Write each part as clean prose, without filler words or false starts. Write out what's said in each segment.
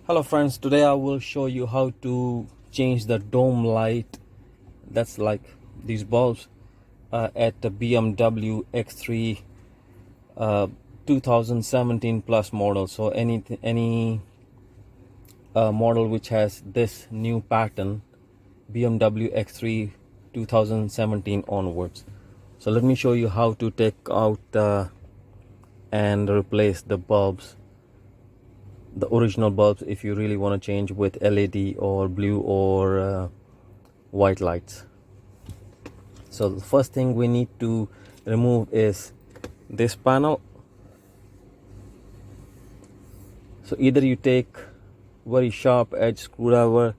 Hello friends, today I will show you how to change the dome light, that's like these bulbs, at the BMW X3 2017 plus model. So any model which has this new pattern, BMW X3 2017 onwards. So let me show you how to take out and replace the bulbs, the original bulbs, if you really want to change with LED or blue or white lights. So the first thing we need to remove is this panel. So either you take very sharp edge screwdriver,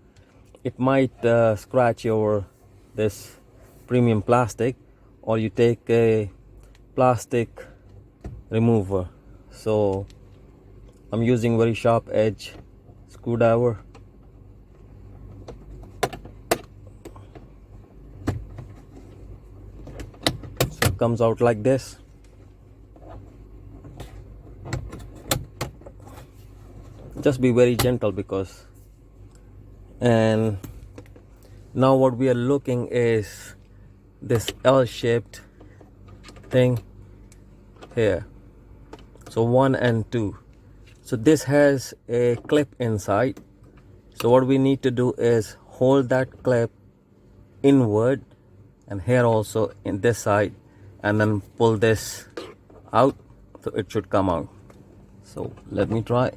it might scratch your this premium plastic, or you take a plastic remover. So I'm using very sharp edge screwdriver. So it comes out like this. Just be very gentle, because and now what we are looking is this L-shaped thing here, so 1 and 2. So this has a clip inside, so what we need to do is hold that clip inward, and here also in this side, and then pull this out, so it should come out. So let me try.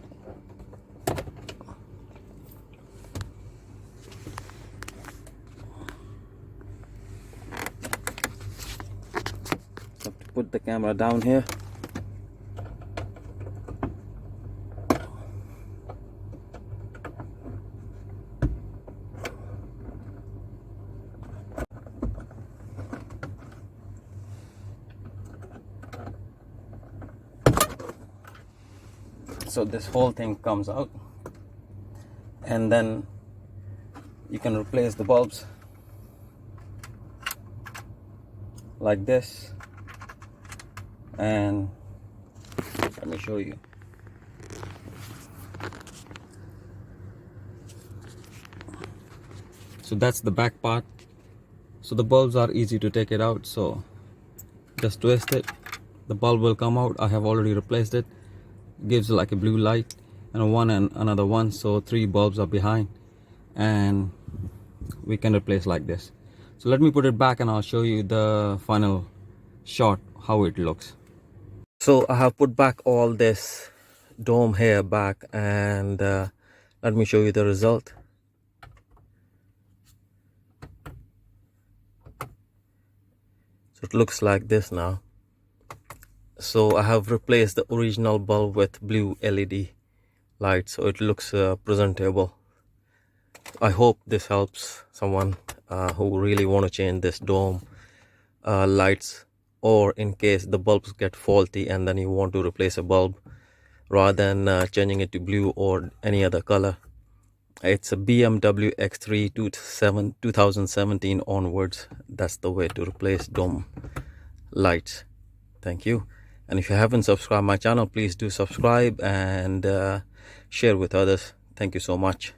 Have to put the camera down here. So this whole thing comes out, and then you can replace the bulbs like this. And let me show you. So that's the back part. So the bulbs are easy to take it out, so just twist it, the bulb will come out. I have already replaced it. Gives like a blue light, and one and another one, so 3 bulbs are behind, and we can replace like this. So let me put it back and I'll show you the final shot, how it looks. So I have put back all this dome here back, and let me show you the result. So it looks like this now. So I have replaced the original bulb with blue LED light, so it looks presentable. I hope this helps someone who really want to change this dome lights, or in case the bulbs get faulty and then you want to replace a bulb rather than changing it to blue or any other color. It's a BMW X3 2017 onwards. That's the way to replace dome lights. Thank you. And if you haven't subscribed my channel, please do subscribe and share with others. Thank you so much.